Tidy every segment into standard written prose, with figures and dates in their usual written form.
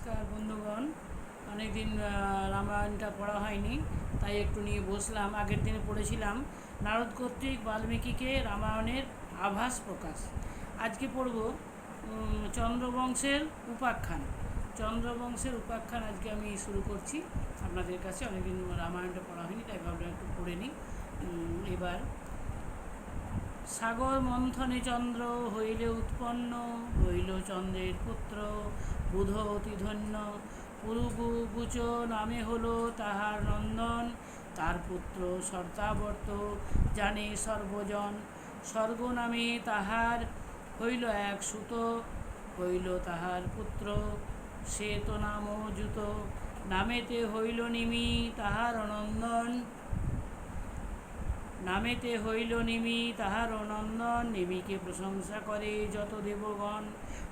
নমস্কার বন্ধুগণ। অনেক দিন রামায়ণটা পড়া হয়নি, তাই একটু নিয়ে বসলাম। আগের দিনে পড়েছিলাম নারদ কর্তৃক বাল্মীকিকে রামায়ণের আভাস প্রকাশ। আজকে পড়ব চন্দ্রবংশের উপাখ্যান। চন্দ্রবংশের উপাখ্যান আজকে আমি শুরু করছি আপনাদের কাছে। অনেকদিন রামায়ণটা পড়া হয়নি, তাই ভাবলাম একটু পড়ে নিই। এবার সাগর মন্থনে চন্দ্র হইলে উৎপন্ন, হইল চন্দ্রের পুত্র বুধ অতি ধন্য। পুরুগুচ নামে হলো তাহার নন্দন, তার পুত্র শর্তাবর্ত জানে সর্বজন। স্বর্গ নামে তাহার হইল এক সুত, হইল তাহার পুত্র সে তো নাম জুত। নামেতে হইল নিমি তাহার নন্দন, নামেতে হইল নিমি তাহার নন্দন। নিমিকে প্রশংসা করে যত দেবগণ,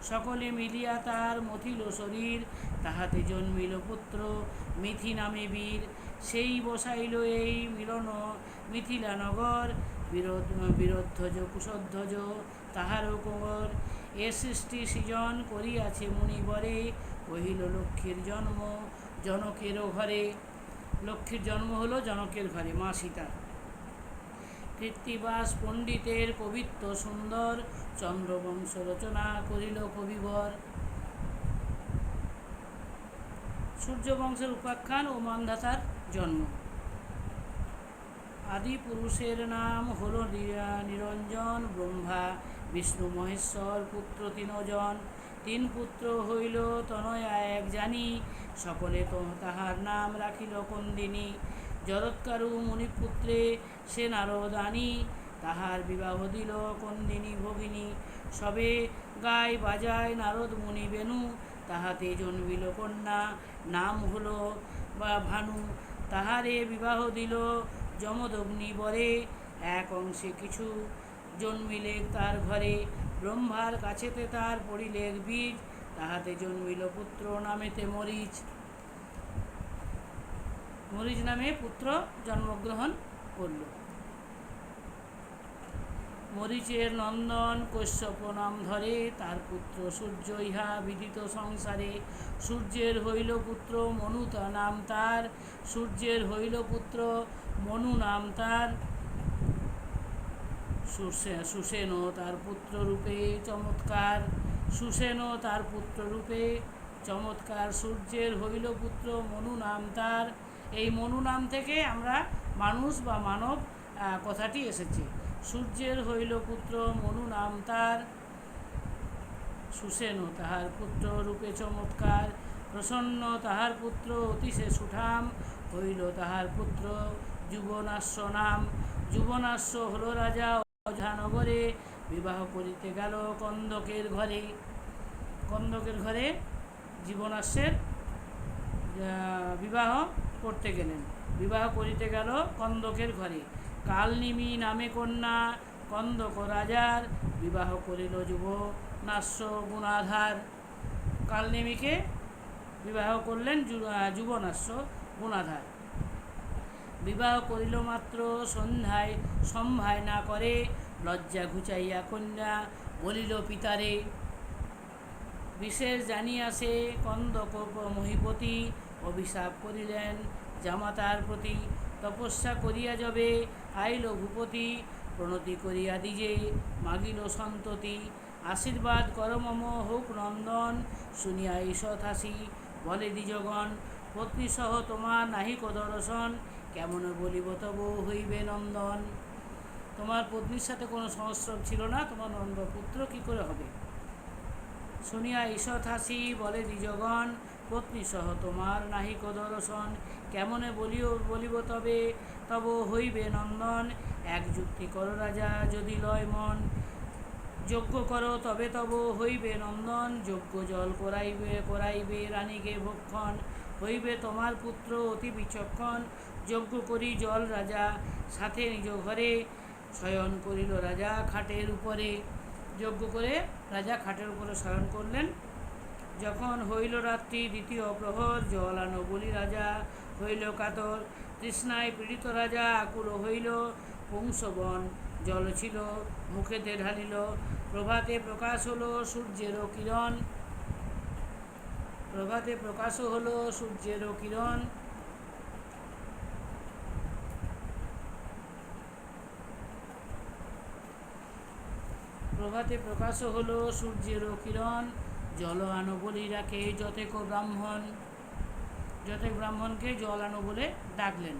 সকলে মিলিয়া তার মথিল শরীর। তাহাতে জন্মিল পুত্র মিথি নামে বীর, সেই বসাইল এই মিলন মিথিলা নগর। বীরধ্বজ কুশধ্বজ তাহারও কোমর, এ সৃষ্টি সৃজন করিয়াছে মুনিবরে। কহিল লক্ষ্মীর জন্ম জনকেরও ঘরে। লক্ষ্মীর জন্ম হলো জনকের ঘরে, মা সীতার। কৃত্তিবাস পণ্ডিতের কবিত্ব সুন্দর, চন্দ্রবংশ রচনা করিল কবিবর। সূর্যবংশের উপাখ্যান ও মান্ধাতার জন্ম। আদি পুরুষের নাম হল নিরঞ্জন, ব্রহ্মা বিষ্ণু মহেশ্বর পুত্র তিনজন। তিন পুত্র হইল তনয়া এক জানি, সকলে তো তাহার নাম রাখিল কন্দিনী। জরৎকারু মুনিপুত্রে সে নারদানি, তাহার বিবাহ দিল কন্দিনী ভগিনী। সবে গায় বাজায় নারদ মুনি বেণু, তাহাতে জন্মিল কন্যা নাম হল ভানু। তাহারে বিবাহ দিল যমদগ্নি বরে, এক অংশে কিছু জন্মিলে তার ঘরে। ব্রহ্মার কাছেতে তার পড়িলেক বীজ, তাহাতে জন্মিল পুত্র নামেতে মরিচ। মরিচ নামে পুত্র জন্মগ্রহণ করল। মরিচের নন্দন কশ্যপ নাম ধরে, তার পুত্র সূর্য ইহা বিদিত সংসারে। সূর্যের হইল পুত্র মনু নাম তার, সূর্যের হইল পুত্র মনু নাম তার। সুসেন তার পুত্র রূপে চমৎকার, সুসেন তার পুত্র রূপে চমৎকার। সূর্যের হইল পুত্র মনু নাম তার। এই মনু নাম থেকে আমরা মানুষ বা মানব কথাটি এসেছে। সূর্যের হইল পুত্র মনু নাম তার, সুসেন তাহার পুত্র রূপে চমৎকার। প্রসন্ন তাহার পুত্র অতিশে সুঠাম, হইল তাহার পুত্র যুবনাশ্য নাম। যুবনাশ্য হল রাজা অযোধ্যানগরে, বিবাহ করিতে গেল কন্দকের ঘরে। কন্দকের ঘরে জীবনাশ্বের বিবাহ করতে গেলেন, বিবাহ করিতে গেল কন্দকের ঘরে। কালনিমি নামে কন্যা কন্দক রাজার, বিবাহ করিল যুবনাশ্য গুণাধার। কালনেমিকে বিবাহ করলেন যুবনাশ্য গুণাধার। বিবাহ করিল মাত্র সন্ধ্যায় সম্ভায় না করে, লজ্জা ঘুচাইয়া কন্যা বলিল পিতারে। বিশেষ জানিয়া সে কন্দক মহিপতি, অভিশাপ করিলেন জামাতার প্রতি। তপস্যা করিয়া যবে আইল ভূপতি, প্রণতি করিয়া দিজে মাগিল সন্ততি। আশীর্বাদ কর মম হোক নন্দন, শুনিয়া ঈষৎ হাসি বলে দ্বিজগণ। পত্নীসহ তোমার নাহিক দর্শন, কেমন বলিব তব হইবে নন্দন। তোমার পত্নীর সাথে কোনো সংস্রব ছিল না, তোমার নন্দ পুত্র কী করে হবে। শুনিয়া ঈষৎ হাসি বলে দ্বিজগণ, পত্নীসহ তোমার নাহিক দর্শন, কেমনে বলিব তবে তব হইবে নন্দন। এক যুক্তি কর রাজা যদি লয় মন, যজ্ঞ করো তবে তব হইবে নন্দন। যজ্ঞ জল করাইবে রানীকে ভক্ষণ, হইবে তোমার পুত্র অতি বিচক্ষণ। যজ্ঞ করি জল রাজা সাথে নিজ ঘরে, শয়ন করিল রাজা খাটের উপরে। যজ্ঞ করে রাজা খাটের উপরে শয়ন করলেন। যখন হইল রাত্রি দ্বিতীয় প্রহর, জল আনো বলি রাজা হইল কাতর। তৃষ্ণায় পীড়িত রাজা আকুল হইল, পুংসবন জল ছিল মুখেতে ঢালিল। প্রভাতে প্রকাশ হলো সূর্যেরও কিরণ, প্রভাতে প্রকাশ হলো সূর্যেরও কিরণ, প্রভাতে প্রকাশ হলো সূর্যেরও কিরণ, জল আনো বলি রাখে যতেক ব্রাহ্মণ, যতেক ব্রাহ্মণকে জল আনো বলে ডাকলেন।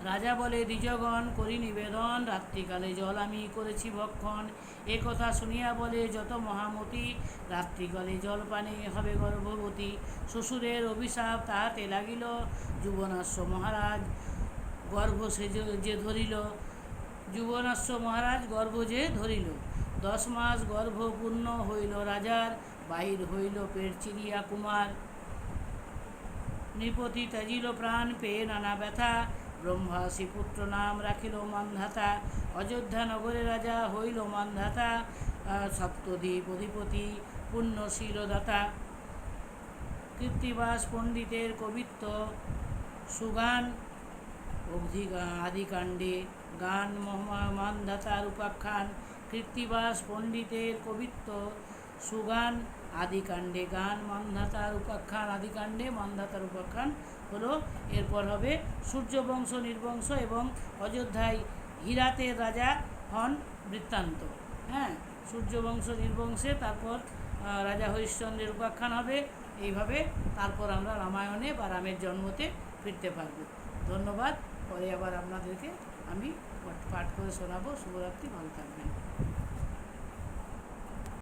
রাজা বলে দ্বিজগণ করি নিবেদন, রাত্রিকালে জল আমি করেছি ভক্ষণ। এ কথা শুনিয়া বলে যত মহামতি, রাত্রিকালে জল পানে হবে গর্ভবতী। শ্বশুরের অভিশাপ তাহাতে লাগিল, যুবনাশ্ব মহারাজ গর্ভ সে যে ধরিল, যুবনাশ্ব মহারাজ গর্ভ যে ধরিল। 10 মাস গর্ভ পূর্ণ হইল রাজার, বাহির হইল পেট চিরিয়া কুমার। নৃপতি ত্যাজিল প্রাণ পেয়ে নানা ব্যথা, ব্রহ্মাসী পুত্র নাম রাখিল মান্ধাতা। অযোধ্যা নগরে রাজা হইল মান্ধাতা, সপ্তদ্বীপ অধিপতি পুণ্যশীলদাতা। কৃত্তিবাস পণ্ডিতের কবিত্ব সুগান, আদিকাণ্ডে গান মান্ধাতার উপাখ্যান। কৃত্তিবাস পণ্ডিতের কবিত্ব সুগান, আদিকাণ্ডে গান মান্ধাতার উপাখ্যান। আদিকাণ্ডে মান্ধাতার উপাখ্যান হলো, এরপর হবে সূর্যবংশ নির্বংশ এবং অযোধ্যায় হীরাতের রাজা হন বৃত্তান্ত। হ্যাঁ, সূর্যবংশ নির্বংশে তারপর রাজা হরিশ্চন্দ্রের উপাখ্যান হবে। এইভাবে তারপর আমরা রামায়ণে বা রামের জন্মতে ফিরতে পারব। ধন্যবাদ। পরে আবার আপনাদেরকে আমি পাঠ করে শোনাবো। শুভরাত্রি, ভালো থাকবেন।